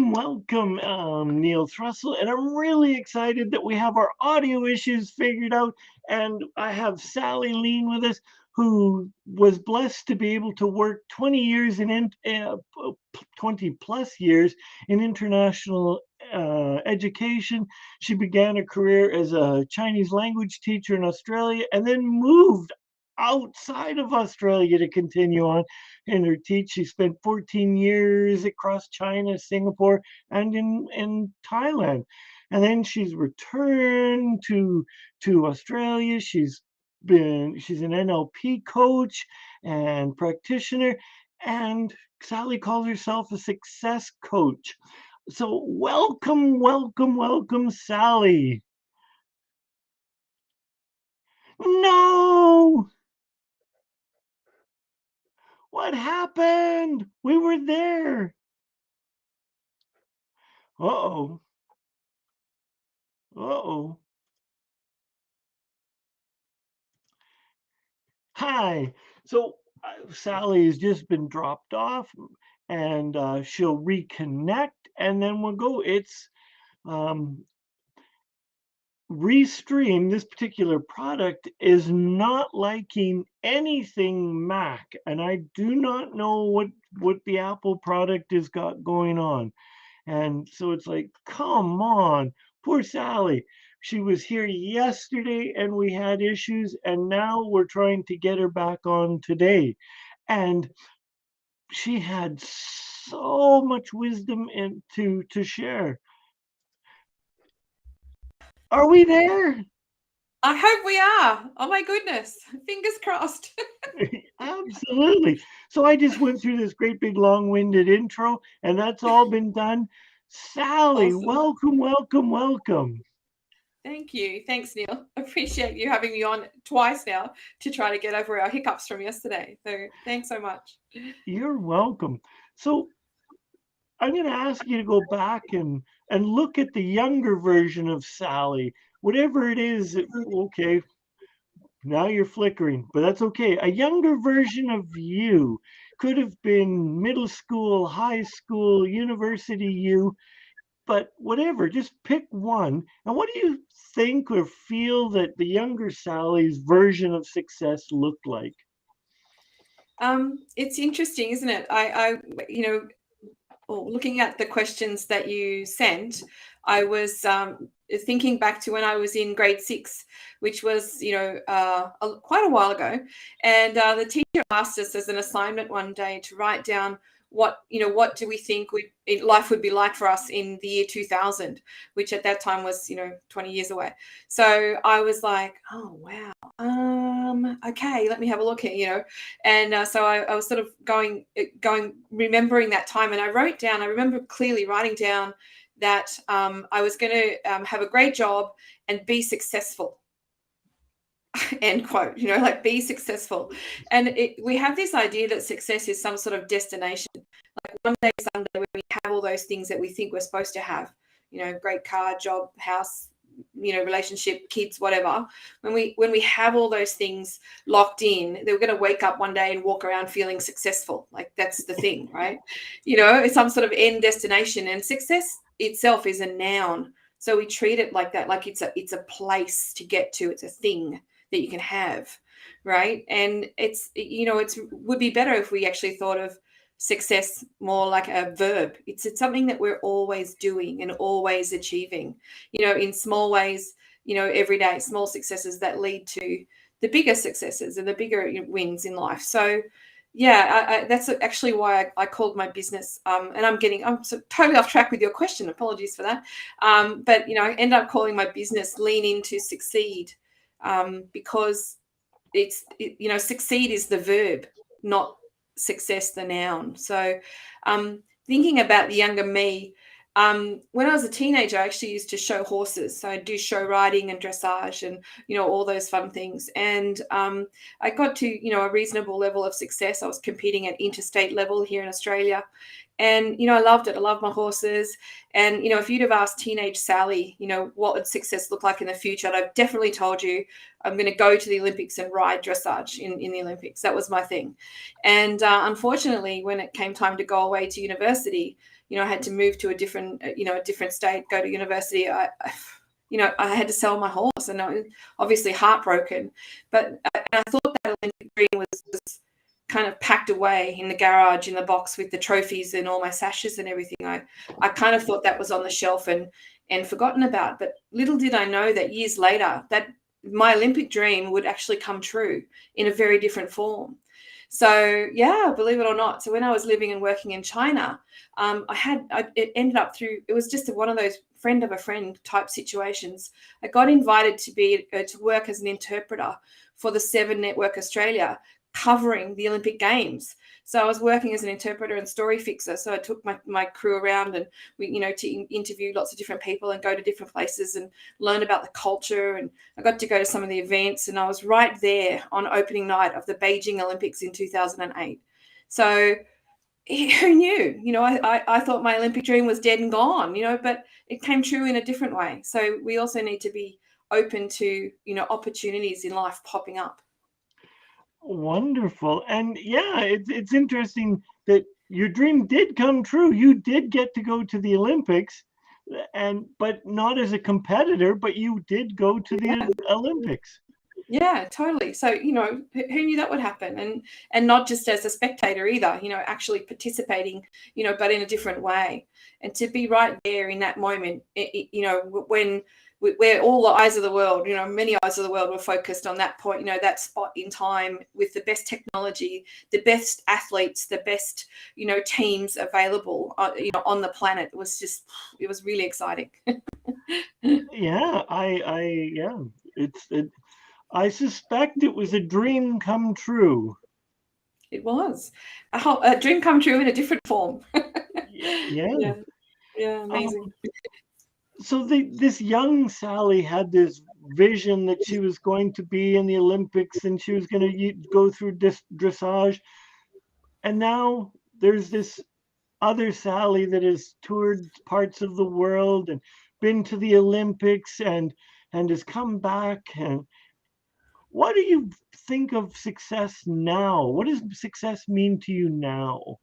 welcome, Neil Thrussell. And I'm really excited that we have our audio issues figured out. And I have Sally Lean with us, who was blessed to be able to work 20 years 20 plus years in international education. She began a career as a Chinese language teacher in Australia and then moved outside of Australia to continue on in her teach. She spent 14 years across China, Singapore, and in Thailand. And then she's returned to Australia. She's an NLP coach and practitioner, and Sally calls herself a success coach. So welcome, Sally. No! What happened? We were there. Uh-oh. Uh-oh. Hi. So Sally has just been dropped off, and she'll reconnect, and then we'll go. It's um, Restream. This particular product is not liking anything Mac, and I do not know what the Apple product has got going on. And so it's like, come on, poor Sally. She was here yesterday and we had issues, and now we're trying to get her back on today. And she had so much wisdom to share. Are we there? I hope we are. Oh my goodness. Fingers crossed. Absolutely. So I just went through this great big long-winded intro, and that's all been done. Sally, Awesome. welcome. Thank you. Thanks, Neil. Appreciate you having me on twice now to try to get over our hiccups from yesterday. So thanks so much. You're welcome. So I'm going to ask you to go back and look at the younger version of Sally, whatever it is. Okay, now you're flickering, but that's okay. A younger version of you could have been middle school, high school, university you, but whatever, just pick one. And what do you think or feel that the younger Sally's version of success looked like? It's interesting, isn't it? Looking at the questions that you sent, I was thinking back to when I was in grade 6, which was, quite a while ago. And the teacher asked us as an assignment one day to write down what do we think life would be like for us in the year 2000, which at that time was, 20 years away. So I was like, oh, wow. Okay, let me have a look here, and so I was sort of going, remembering that time, and I remember clearly writing down that I was going to have a great job and be successful. End quote. Like, be successful. And we have this idea that success is some sort of destination. Like, one day, someday, when we have all those things that we think we're supposed to have, great car, job, house, relationship, kids, whatever. When we have all those things locked in, they're going to wake up one day and walk around feeling successful. Like, that's the thing, right? It's some sort of end destination, and success itself is a noun. So we treat it like that, like it's a place to get to. It's a thing that you can have, right? And it's would be better if we actually thought of success more like a verb. It's something that we're always doing and always achieving, in small ways, every day, small successes that lead to the bigger successes and the bigger wins in life. So yeah, that's actually why I called my business, and I'm so totally off track with your question. Apologies for that. But I end up calling my business Lean Into Succeed, because succeed is the verb, not success the noun. So thinking about the younger me, when I was a teenager, I actually used to show horses. So I do show riding and dressage and, all those fun things. And I got to, a reasonable level of success. I was competing at interstate level here in Australia. And, I loved it. I love my horses. And, if you'd have asked teenage Sally, what would success look like in the future, I'd have definitely told you I'm going to go to the Olympics and ride dressage in the Olympics. That was my thing. And unfortunately, when it came time to go away to university, I had to move to a different, a different state, go to university. I had to sell my horse, and I was obviously heartbroken. But I thought that Olympic dream was kind of packed away in the garage in the box with the trophies and all my sashes and everything. I kind of thought that was on the shelf and forgotten about. But little did I know that years later that my Olympic dream would actually come true in a very different form. So yeah, believe it or not. So when I was living and working in China, it ended up through, it was just one of those friend of a friend type situations. I got invited to work as an interpreter for the Seven Network Australia, covering the Olympic Games. So I was working as an interpreter and story fixer. So I took my crew around, and we, to interview lots of different people and go to different places and learn about the culture. And I got to go to some of the events, and I was right there on opening night of the Beijing Olympics in 2008. So who knew? I thought my Olympic dream was dead and gone, but it came true in a different way. So we also need to be open to, opportunities in life popping up. Wonderful. And yeah, it's interesting that your dream did come true. You did get to go to the Olympics, but not as a competitor, but you did go to the Olympics. Yeah, totally. So, who knew that would happen? And not just as a spectator either, actually participating, but in a different way. And to be right there in that moment, when where all the eyes of the world, many eyes of the world were focused on that point, that spot in time with the best technology, the best athletes, the best, teams available, on the planet. It was really exciting. Yeah, I suspect it was a dream come true. It was a dream come true in a different form. Yeah. Yeah, amazing. So this young Sally had this vision that she was going to be in the Olympics and she was going to go through dressage. And now there's this other Sally that has toured parts of the world and been to the Olympics and has come back. And what do you think of success now? What does success mean to you now?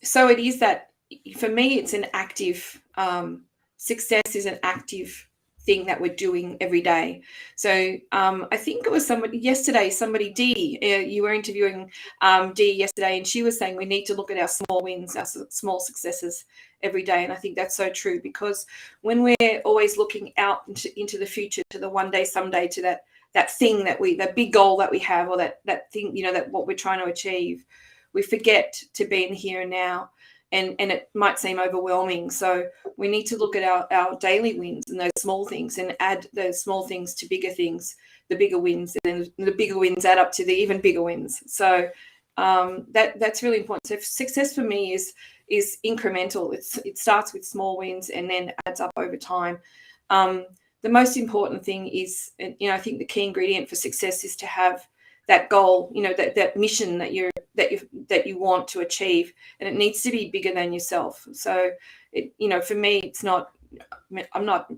So it is that, for me, it's an active, success is an active thing that we're doing every day. So I think it was somebody Dee, you were interviewing Dee yesterday, and she was saying we need to look at our small wins, our small successes every day. And I think that's so true, because when we're always looking out into the future, to the one day, someday, to that thing that big goal that we have, or that thing, that what we're trying to achieve, we forget to be in the here and now, and it might seem overwhelming. So we need to look at our daily wins and those small things, and add those small things to bigger things, the bigger wins, and then the bigger wins add up to the even bigger wins. So that's really important. So success for me is incremental. It starts with small wins and then adds up over time. The most important thing is, I think the key ingredient for success is to have that goal, that mission that you want to achieve, and it needs to be bigger than yourself. So for me, it's not, I'm not,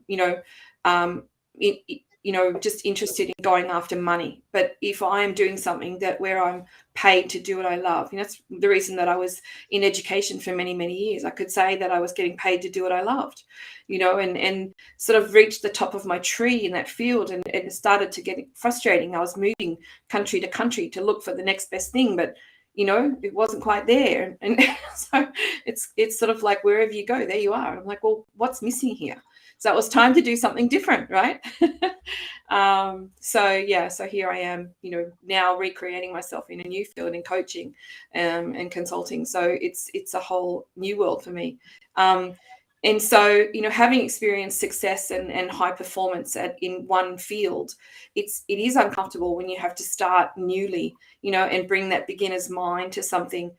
just interested in going after money. But if I am doing something where I'm paid to do what I love, that's the reason that I was in education for many, many years. I could say that I was getting paid to do what I loved, and sort of reached the top of my tree in that field, and it started to get frustrating. I was moving country to country to look for the next best thing, but it wasn't quite there. And so it's sort of like, wherever you go, there you are. And I'm like, well, what's missing here? So it was time to do something different, right? So here I am, now recreating myself in a new field, in coaching and consulting. So it's a whole new world for me. And so, having experienced success and high performance in one field, it is uncomfortable when you have to start newly, and bring that beginner's mind to something,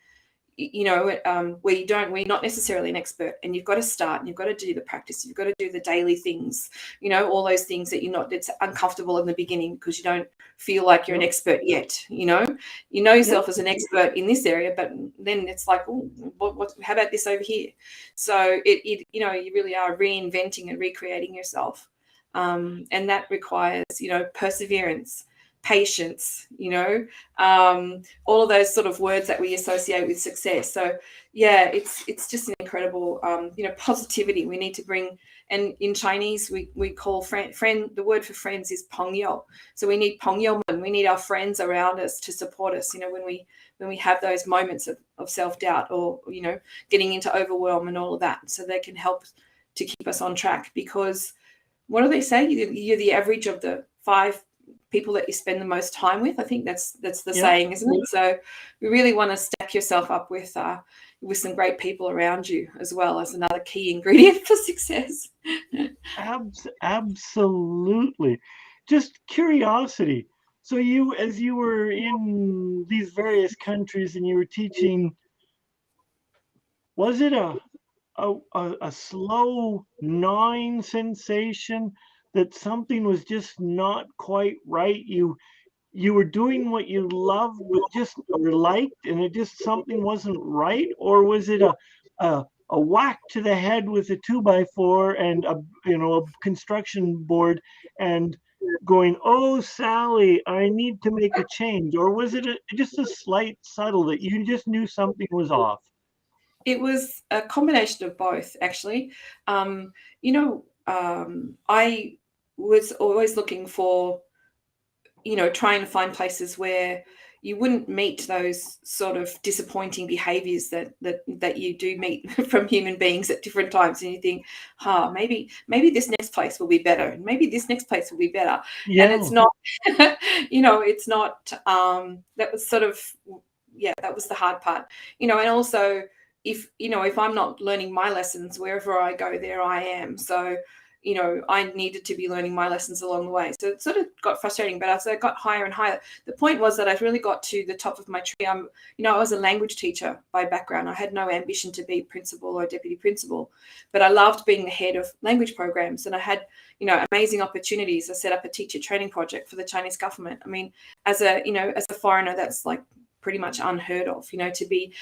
where you're not necessarily an expert, and you've got to start, and you've got to do the practice, you've got to do the daily things, all those things that it's uncomfortable in the beginning because you don't feel like you're an expert yet. You know yourself as an expert in this area, but then it's like, oh, how about this over here? So you really are reinventing and recreating yourself, and that requires perseverance, patience, all of those sort of words that we associate with success. So yeah, it's just an incredible, positivity we need to bring. And in Chinese, we call friend, the word for friends is pongyou. So we need pongyoumen, we need our friends around us to support us, when we have those moments of self-doubt, or, getting into overwhelm and all of that. So they can help to keep us on track, because what do they say? You're the average of the 5 people that you spend the most time with. I think that's the saying, isn't it? So we really want to stack yourself up with some great people around you, as well as another key ingredient for success. Absolutely. Just curiosity. So as you were in these various countries and you were teaching, was it a slow gnawing sensation that something was just not quite right? You were doing what you loved, but just or liked, and it just something wasn't right, or was it a whack to the head with a 2x4 and a construction board, and going, "Oh, Sally, I need to make a change," or was it just a slight subtle that you just knew something was off? It was a combination of both, actually. I was always looking for, trying to find places where you wouldn't meet those sort of disappointing behaviors that you do meet from human beings at different times, and you think, maybe this next place will be better, and maybe this next place will be better. And it's not, it's not, that was sort of, that was the hard part, and also, if I'm not learning my lessons, wherever I go, there I am. So I needed to be learning my lessons along the way. So it sort of got frustrating, but as I got higher and higher, the point was that I really got to the top of my tree. I was a language teacher by background. I had no ambition to be principal or deputy principal, but I loved being the head of language programs. And I had, amazing opportunities. I set up a teacher training project for the Chinese government. I mean, as a foreigner, that's like pretty much unheard of, to be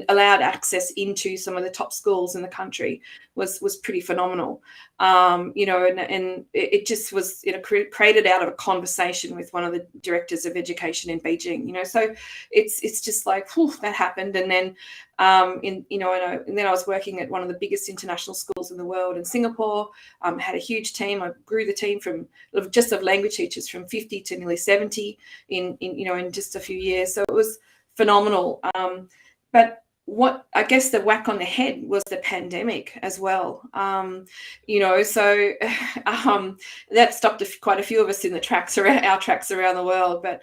allowed access into some of the top schools in the country was pretty phenomenal. And it just was, created out of a conversation with one of the directors of education in Beijing, so it's just like, that happened. And then, and then I was working at one of the biggest international schools in the world in Singapore, had a huge team. I grew the team of language teachers from 50 to nearly 70 in just a few years. So it was phenomenal. But what I guess the whack on the head was the pandemic as well. So that stopped quite a few of us in our tracks around the world. But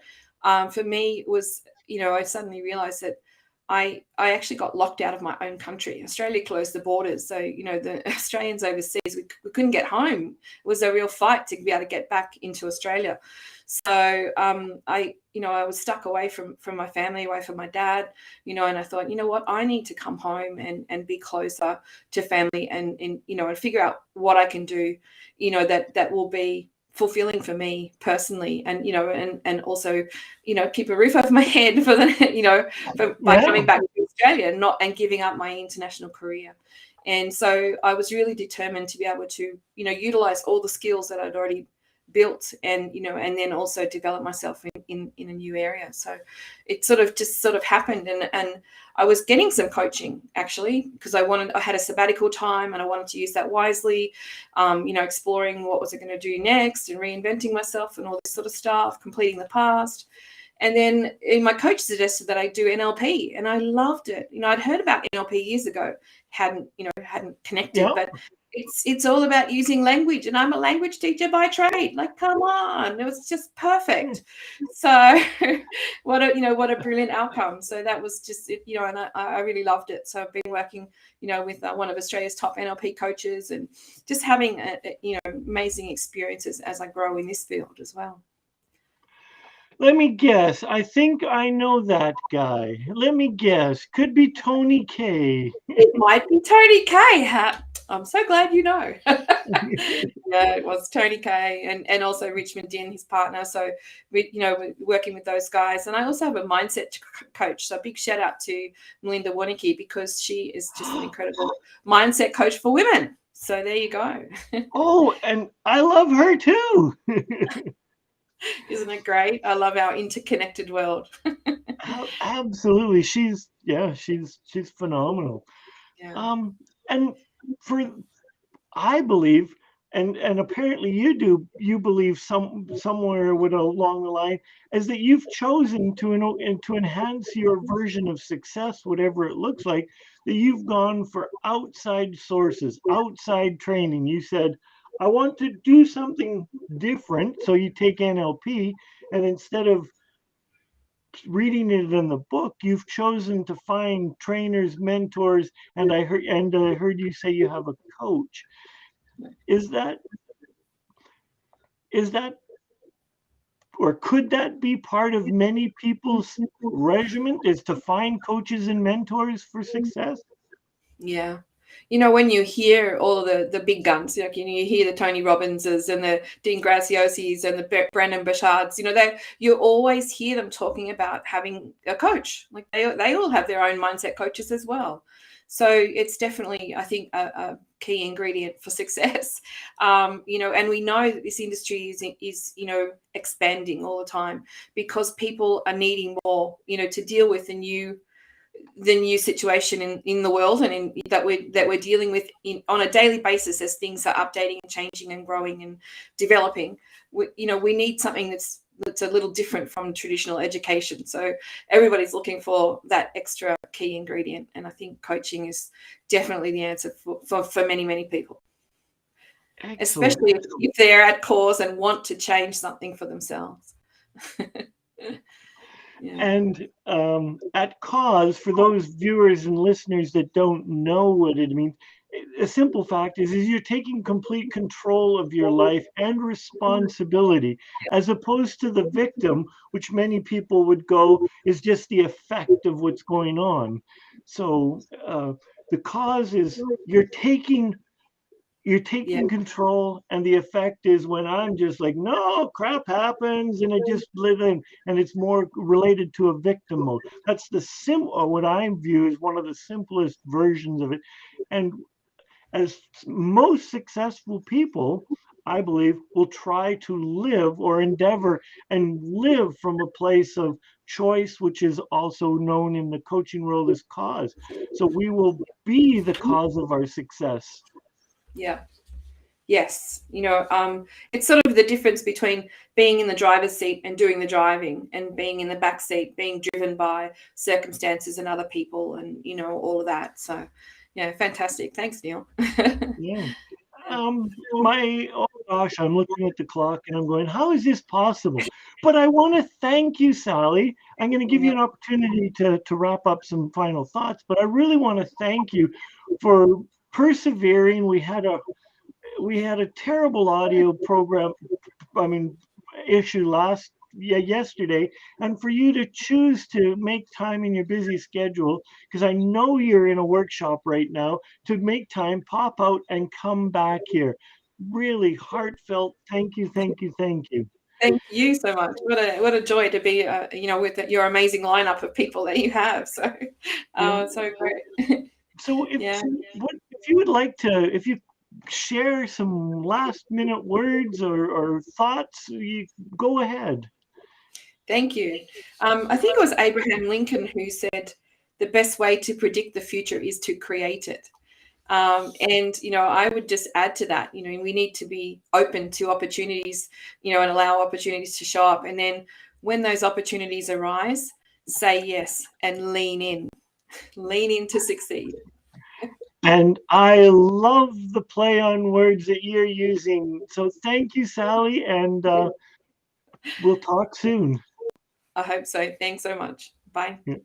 for me, it was, I suddenly realized that I actually got locked out of my own country. Australia closed the borders. So, the Australians overseas, we couldn't get home. It was a real fight to be able to get back into Australia. So I was stuck away from my family, away from my dad, and I thought, what, I need to come home and be closer to family and figure out what I can do, that will be fulfilling for me personally, and and also keep a roof over my head for the by coming back to Australia and giving up my international career. And so I was really determined to be able to utilize all the skills that I'd already built, and and then also develop myself in a new area. So it sort of happened, and I was getting some coaching, actually, because I had a sabbatical time and I wanted to use that wisely, exploring what was I going to do next and reinventing myself and all this sort of stuff, completing the past. And then my coach suggested that I do NLP, and I loved it. I'd heard about NLP years ago, hadn't connected, but it's all about using language, and I'm a language teacher by trade. Like, come on, it was just perfect. So what a brilliant outcome. So that was just it, and I really loved it. So I've been working, with one of Australia's top NLP coaches, and just having amazing experiences as I grow in this field as well. Let me guess. I think I know that guy. Let me guess. Could be Tony K. It might be Tony K. I'm so glad you know. Yeah, it was Tony K and also Richmond Din, his partner. So we're working with those guys. And I also have a mindset coach. So big shout out to Melinda Warnicki, because she is just an incredible mindset coach for women. So there you go. Oh, and I love her too. Isn't it great? I love our interconnected world. Absolutely. She's phenomenal. Yeah. And for I believe, and apparently you believe somewhere with along the line, is that you've chosen to enhance your version of success, whatever it looks like, that you've gone for outside sources, outside training. You said, I want to do something different. So you take NLP, and instead of reading it in the book, you've chosen to find trainers, mentors, and I heard you say you have a coach. Is that is that or could that be part of many people's regimen, is to find coaches and mentors for success? Yeah. You know, when you hear all of the big guns, like, you know, you hear the Tony Robbinses and the Dean Graciosis and the Brennan Bouchards, you know, you always hear them talking about having a coach. Like they all have their own mindset coaches as well. So it's definitely, I think, a key ingredient for success. You know, and we know that this industry is, you know, expanding all the time because people are needing more, you know, to deal with the new situation in the world and that we're dealing with on a daily basis as things are updating and changing and growing and developing. You know, we need something that's a little different from traditional education. So everybody's looking for that extra key ingredient, and I think coaching is definitely the answer for many people. Excellent. Especially if they're at cause and want to change something for themselves. Yeah. And at cause, for those viewers and listeners that don't know what it means, a simple fact is you're taking complete control of your life and responsibility, as opposed to the victim, which many people would go is just the effect of what's going on. So the cause is you're taking control, and the effect is when I'm just like, no, crap happens, and I just live in, and it's more related to a victim mode. That's what I view as one of the simplest versions of it. And as most successful people, I believe, will try to live or endeavor and live from a place of choice, which is also known in the coaching world as cause. So we will be the cause of our success. Yeah. Yes. You know, it's sort of the difference between being in the driver's seat and doing the driving, and being in the back seat, being driven by circumstances and other people, and, you know, all of that. So, yeah, fantastic. Thanks, Neil. Yeah. Oh gosh, I'm looking at the clock and I'm going, how is this possible? But I want to thank you, Sally. I'm going to give you an opportunity to wrap up some final thoughts, but I really want to thank you for persevering. We had a terrible audio issue yesterday, and for you to choose to make time in your busy schedule, because I know you're in a workshop right now, to make time, pop out and come back here. Really heartfelt thank you. Thank you so much. What a joy to be, you know, with your amazing lineup of people that you have. So, so great. So if you would like to, if you share some last minute words or thoughts, you go ahead. Thank you. I think it was Abraham Lincoln who said, the best way to predict the future is to create it. And, you know, I would just add to that, you know, we need to be open to opportunities, you know, and allow opportunities to show up. And then when those opportunities arise, say yes and lean in to succeed. And I love the play on words that you're using. So thank you, Sally, and we'll talk soon. I hope so. Thanks so much. Bye. Yeah.